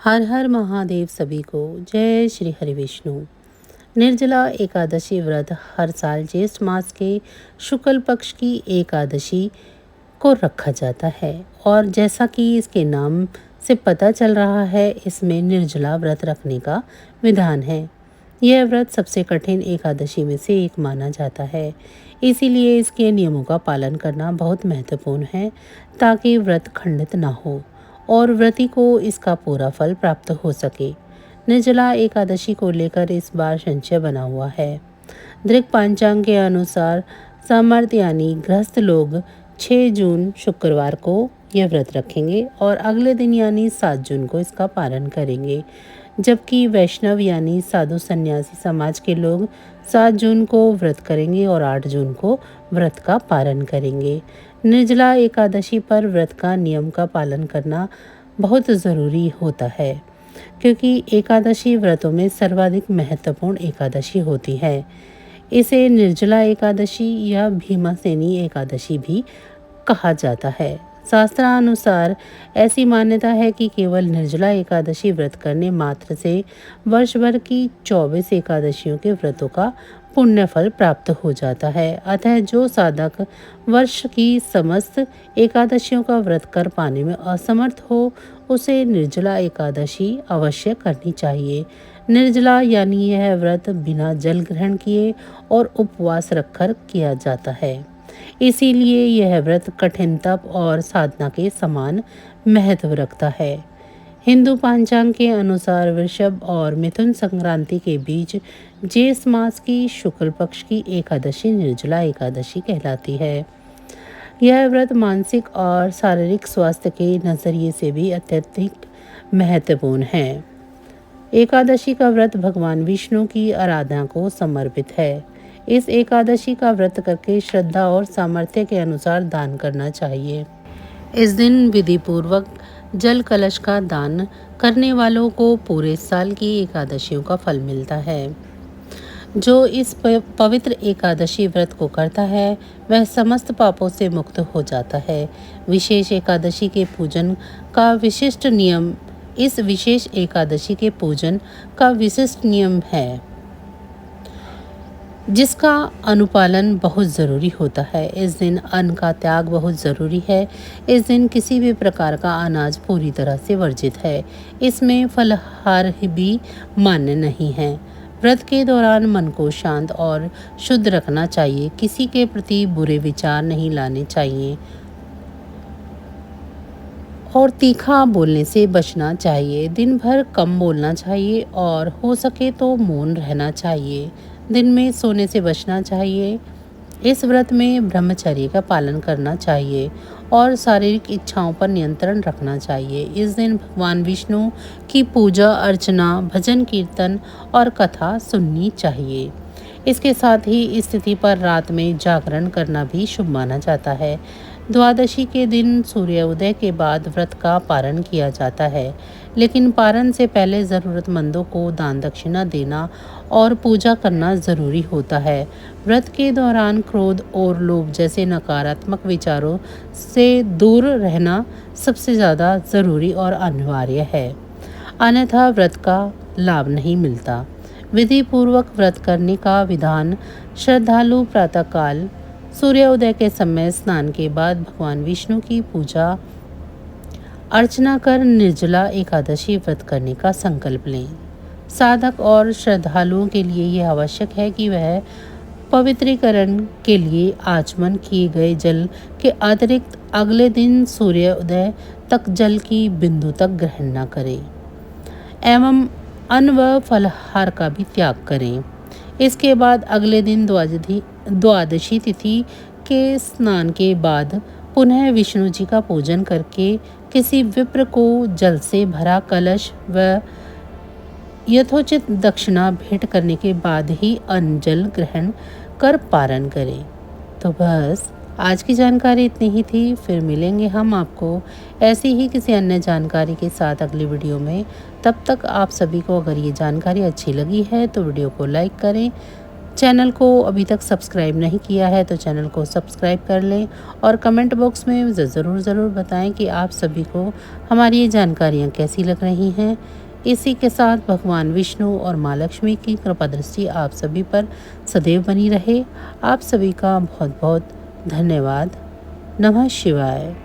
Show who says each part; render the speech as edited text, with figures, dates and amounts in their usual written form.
Speaker 1: हर हर महादेव सभी को। जय श्री हरि विष्णु। निर्जला एकादशी व्रत हर साल ज्येष्ठ मास के शुक्ल पक्ष की एकादशी को रखा जाता है और जैसा कि इसके नाम से पता चल रहा है, इसमें निर्जला व्रत रखने का विधान है। यह व्रत सबसे कठिन एकादशी में से एक माना जाता है, इसीलिए इसके नियमों का पालन करना बहुत महत्वपूर्ण है ताकि व्रत खंडित ना हो और व्रती को इसका पूरा फल प्राप्त हो सके। निर्जला एकादशी को लेकर इस बार संशय बना हुआ है। दृक पंचांग के अनुसार सामर्थ्य यानी गृहस्थ लोग 6 जून शुक्रवार को यह व्रत रखेंगे और अगले दिन यानी 7 जून को इसका पालन करेंगे, जबकि वैष्णव यानी साधु संन्यासी समाज के लोग 7 जून को व्रत करेंगे और 8 जून को व्रत का पालन करेंगे। निर्जला एकादशी पर व्रत का नियम का पालन करना बहुत ज़रूरी होता है, क्योंकि एकादशी व्रतों में सर्वाधिक महत्वपूर्ण एकादशी होती है। इसे निर्जला एकादशी या भीमासेनी एकादशी भी कहा जाता है। शास्त्रानुसार ऐसी मान्यता है कि केवल निर्जला एकादशी व्रत करने मात्र से वर्ष भर की 24 एकादशियों के व्रतों का पुण्य फल प्राप्त हो जाता है। अतः जो साधक वर्ष की समस्त एकादशियों का व्रत कर पाने में असमर्थ हो, उसे निर्जला एकादशी अवश्य करनी चाहिए। निर्जला यानी यह व्रत बिना जल ग्रहण किए और उपवास रखकर किया जाता है, इसीलिए यह व्रत कठिन तप और साधना के समान महत्व रखता है। हिंदू पंचांग के अनुसार वृषभ और मिथुन संक्रांति के बीच ज्येष्ठ मास की शुक्ल पक्ष की एकादशी निर्जला एकादशी कहलाती है। यह व्रत मानसिक और शारीरिक स्वास्थ्य के नज़रिए से भी अत्यधिक महत्वपूर्ण है। एकादशी का व्रत भगवान विष्णु की आराधना को समर्पित है। इस एकादशी का व्रत करके श्रद्धा और सामर्थ्य के अनुसार दान करना चाहिए। इस दिन विधि पूर्वक जल कलश का दान करने वालों को पूरे साल की एकादशियों का फल मिलता है। जो इस पवित्र एकादशी व्रत को करता है, वह समस्त पापों से मुक्त हो जाता है। विशेष एकादशी के पूजन का विशिष्ट नियम इस विशेष एकादशी के पूजन का विशिष्ट नियम है, जिसका अनुपालन बहुत ज़रूरी होता है। इस दिन अन्न का त्याग बहुत ज़रूरी है। इस दिन किसी भी प्रकार का अनाज पूरी तरह से वर्जित है। इसमें फलाहार भी मान्य नहीं है। व्रत के दौरान मन को शांत और शुद्ध रखना चाहिए। किसी के प्रति बुरे विचार नहीं लाने चाहिए और तीखा बोलने से बचना चाहिए। दिन भर कम बोलना चाहिए और हो सके तो मौन रहना चाहिए। दिन में सोने से बचना चाहिए। इस व्रत में ब्रह्मचर्य का पालन करना चाहिए और शारीरिक इच्छाओं पर नियंत्रण रखना चाहिए। इस दिन भगवान विष्णु की पूजा अर्चना, भजन कीर्तन और कथा सुननी चाहिए। इसके साथ ही इस तिथि पर रात में जागरण करना भी शुभ माना जाता है। द्वादशी के दिन सूर्योदय के बाद व्रत का पारण किया जाता है, लेकिन पारण से पहले ज़रूरतमंदों को दान दक्षिणा देना और पूजा करना ज़रूरी होता है। व्रत के दौरान क्रोध और लोभ जैसे नकारात्मक विचारों से दूर रहना सबसे ज़्यादा ज़रूरी और अनिवार्य है, अन्यथा व्रत का लाभ नहीं मिलता। विधि पूर्वक व्रत करने का विधान: श्रद्धालु प्रातःकाल सूर्योदय के समय स्नान के बाद भगवान विष्णु की पूजा अर्चना कर निर्जला एकादशी व्रत करने का संकल्प लें। साधक और श्रद्धालुओं के लिए यह आवश्यक है कि वह पवित्रीकरण के लिए आचमन किए गए जल के अतिरिक्त अगले दिन सूर्योदय तक जल की बिंदु तक ग्रहण न करें एवं अन्न व फलाहार का भी त्याग करें। इसके बाद अगले दिन द्वादशी तिथि के स्नान के बाद पुनः विष्णु जी का पूजन करके किसी विप्र को जल से भरा कलश व यथोचित दक्षिणा भेंट करने के बाद ही अन्न जल ग्रहण कर पारण करें। तो बस आज की जानकारी इतनी ही थी। फिर मिलेंगे हम आपको ऐसी ही किसी अन्य जानकारी के साथ अगली वीडियो में। तब तक आप सभी को अगर ये जानकारी अच्छी लगी है तो वीडियो को लाइक करें, चैनल को अभी तक सब्सक्राइब नहीं किया है तो चैनल को सब्सक्राइब कर लें और कमेंट बॉक्स में ज़रूर बताएं कि आप सभी को हमारी ये जानकारियाँ कैसी लग रही हैं। इसी के साथ भगवान विष्णु और माँ लक्ष्मी की कृपा दृष्टि आप सभी पर सदैव बनी रहे। आप सभी का बहुत बहुत धन्यवाद। नमः शिवाय।